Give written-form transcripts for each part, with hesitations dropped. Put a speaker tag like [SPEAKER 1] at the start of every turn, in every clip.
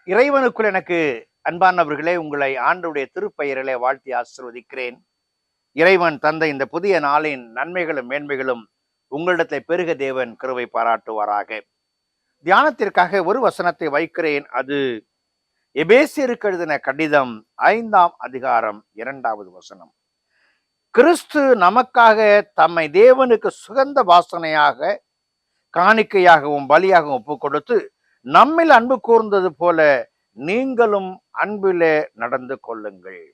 [SPEAKER 1] இறைவனுக்குள் எனக்கு அன்பானவர்களே, உங்களை ஆண்டவருடைய திருப்பெயரிலே வாழ்த்தி ஆசீர்வதிக்கிறேன். இறைவன் தந்த இந்த புதிய நாளின் நன்மைகளும் மேன்மைகளும் உங்களிடத்தை பெருக தேவன் கிருபை பாராட்டுவாராக. தியானத்திற்காக ஒரு வசனத்தை வைக்கிறேன். அது எபேசியருக்கு எழுதின கடிதம் 5ஆம் அதிகாரம் 2வது வசனம். கிறிஸ்து நமக்காக தம்மை தேவனுக்கு சுகந்த வாசனையாக காணிக்கையாகவும் பலியாகவும் ஒப்பு கொடுத்து நம்மில் அன்பு கூர்ந்தது போல நீங்களும் அன்பிலே நடந்து கொள்ளுங்கள்.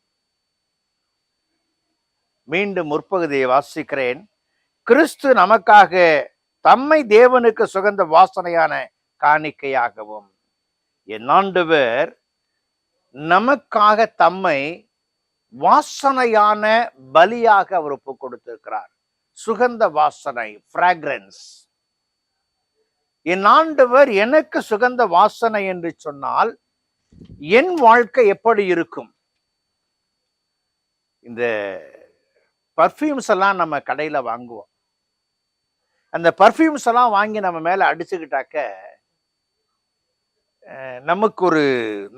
[SPEAKER 1] மீண்டும் முற்பகுதியை வாசிக்கிறேன். கிறிஸ்து நமக்காக தம்மை தேவனுக்கு சுகந்த வாசனையான காணிக்கையாகவும், என் ஆண்டவர் நமக்காக தம்மை வாசனையான பலியாக அவர் ஒப்பு கொடுத்திருக்கிறார். சுகந்த வாசனை, பிராக்ரன்ஸ். என் ஆண்டவர் எனக்கு சுகந்த வாசனை என்று சொன்னால் என் வாழ்க்கை எப்படி இருக்கும்? இந்த பர்ஃப்யூம்ஸ் எல்லாம் நம்ம கடையில வாங்குவோம். அந்த பர்ஃப்யூம்ஸ் எல்லாம் வாங்கி நம்ம மேல அடிச்சுக்கிட்டாக்க நமக்கு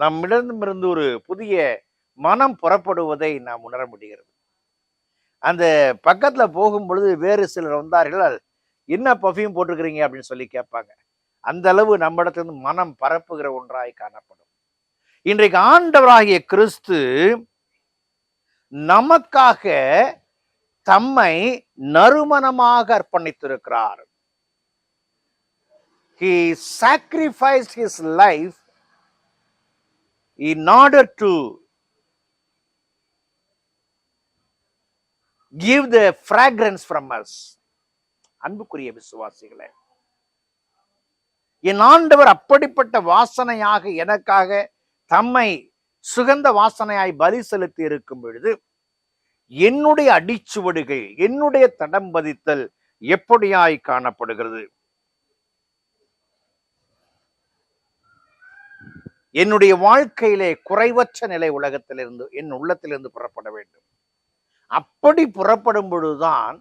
[SPEAKER 1] நம்மிடமிருந்து ஒரு புதிய மனம் புறப்படுவதை நாம் உணர முடிகிறது. அந்த பக்கத்துல போகும் பொழுது வேறு சிலர் வந்தார்கள், என்ன பர்ஃப்யூம் போட்டிருக்கிறீங்க அப்படின்னு சொல்லி கேட்பாங்க. அந்த அளவு நம்மிடத்திலிருந்து மனம் பரப்புகிற ஒன்றாய் காணப்படும். இன்றைக்கு ஆண்டவராகிய கிறிஸ்து நமக்காக தம்மை நறுமணமாக அர்ப்பணித்திருக்கிறார். He sacrificed his life in order to give the fragrance from us. அன்புக்குரிய விசுவாசிகளே, என் ஆண்டவர் அப்படிப்பட்ட வாசனையாக எனக்காக தம்மை சுகந்த வாசனையாய் பலி செலுத்தி இருக்கும் பொழுது என்னுடைய அடிச்சுவடுகள், என்னுடைய தடம் பதித்தல் எப்படியாய் காணப்படுகிறது? என்னுடைய வாழ்க்கையிலே குறைவற்ற நிலை உலகத்திலிருந்து என் உள்ளத்திலிருந்து புறப்பட வேண்டும். அப்படி புறப்படும் பொழுதுதான்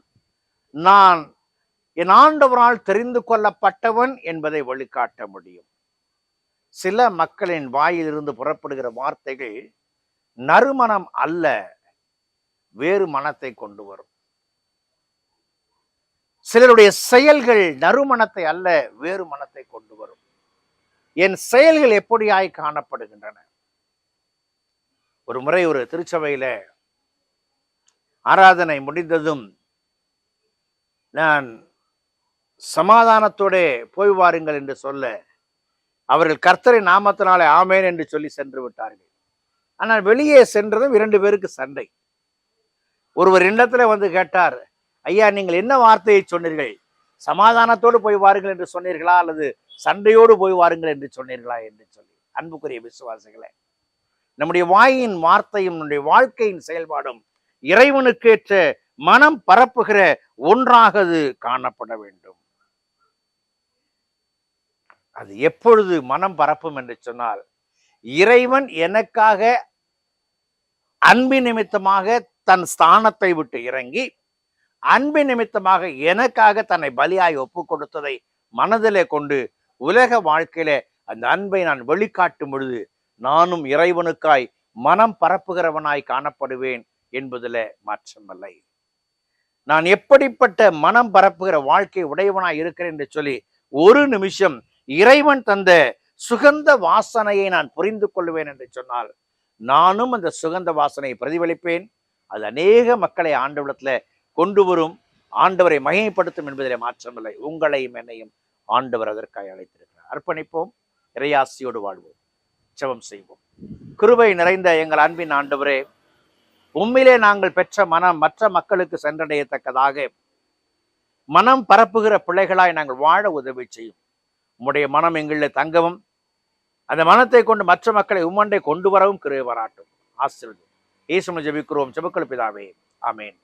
[SPEAKER 1] நான் என் ஆண்டவரால் தெரிந்து கொள்ளப்பட்டவன் என்பதை வெளிக்காட்ட முடியும். சில மக்களின் வாயிலிருந்து புறப்படுகிற வார்த்தைகள் நறுமணம் அல்ல, வேறு மனத்தை கொண்டு வரும். சிலருடைய செயல்கள் நறுமணத்தை அல்ல, வேறு மனத்தை கொண்டு வரும். என் செயல்கள் எப்படியாய் காணப்படுகின்றன? ஒரு முறை ஒரு திருச்சபையில ஆராதனை முடிந்ததும் நான் சமாதானத்தோட போய் வாருங்கள் என்று சொல்ல, அவர்கள் கர்த்தரின் நாமத்தினாலே ஆமேன் என்று சொல்லி சென்று விட்டார்கள். ஆனால் வெளியே சென்றதும் 2 பேருக்கு சண்டை. ஒருவர் இடத்துல வந்து கேட்டார், ஐயா, நீங்கள் என்ன வார்த்தையை சொன்னீர்கள்? சமாதானத்தோடு போய் வாருங்கள் என்று சொன்னீர்களா, அல்லது சண்டையோடு போய் வாருங்கள் என்று சொன்னீர்களா என்று சொல்லி. அன்புக்குரிய விசுவாசிகளே, நம்முடைய வாயின் வார்த்தையும் நம்முடைய வாழ்க்கையின் செயல்பாடும் இறைவனுக்கேற்ற மனம் பரப்புகிற ஒன்றாக அது காணப்பட வேண்டும். அது எப்பொழுது மனம் பரப்பும் என்று சொன்னால், இறைவன் எனக்காக அன்பின் நிமித்தமாக தன் ஸ்தானத்தை விட்டு இறங்கி அன்பின் நிமித்தமாக எனக்காக தன்னை பலியாய் ஒப்பு கொடுத்ததை மனதிலே கொண்டு உலக வாழ்க்கையில அந்த அன்பை நான் வெளிக்காட்டும் பொழுது நானும் இறைவனுக்காய் மனம் பரப்புகிறவனாய் காணப்படுவேன் என்பதில மாற்றமில்லை. நான் எப்படிப்பட்ட மனம் பரப்புகிற வாழ்க்கை உடையவனாய் இருக்கிறேன் என்று சொல்லி ஒரு நிமிஷம் இறைவன் தந்த சுகந்த வாசனையை நான் புரிந்து கொள்வேன் என்று சொன்னால் நானும் அந்த சுகந்த வாசனையை பிரதிபலிப்பேன். அது அநேக மக்களை ஆண்டவரிடத்துல கொண்டு வரும், ஆண்டவரை மகிமைப்படுத்தும் என்பதில் மாற்றமில்லை. உங்களையும் என்னையும் ஆண்டவர் அதற்காக அழைத்திருக்கிறார். அர்ப்பணிப்போம், இறையாசியோடு வாழ்வோம், ஜெபம் செய்வோம். கிருபை நிறைந்த எங்கள் அன்பின் ஆண்டவரே, உம்மிலே நாங்கள் பெற்ற மனம் மற்ற மக்களுக்கு சென்றடையத்தக்கதாக மனம் பரப்புகிற பிள்ளைகளாய் நாங்கள் வாழ உதவி செய்யும். உம்முடைய மனம் எங்களில் தங்கவும், அந்த மனத்தை கொண்டு மற்ற மக்களை உம்மண்டை கொண்டு வரவும் கிருபை பாராட்டும். ஆசீர்வதியும். இயேசுவில் ஜெபிக்கிறோம், ஜெபங்கள் பிதாவே, ஆமென்.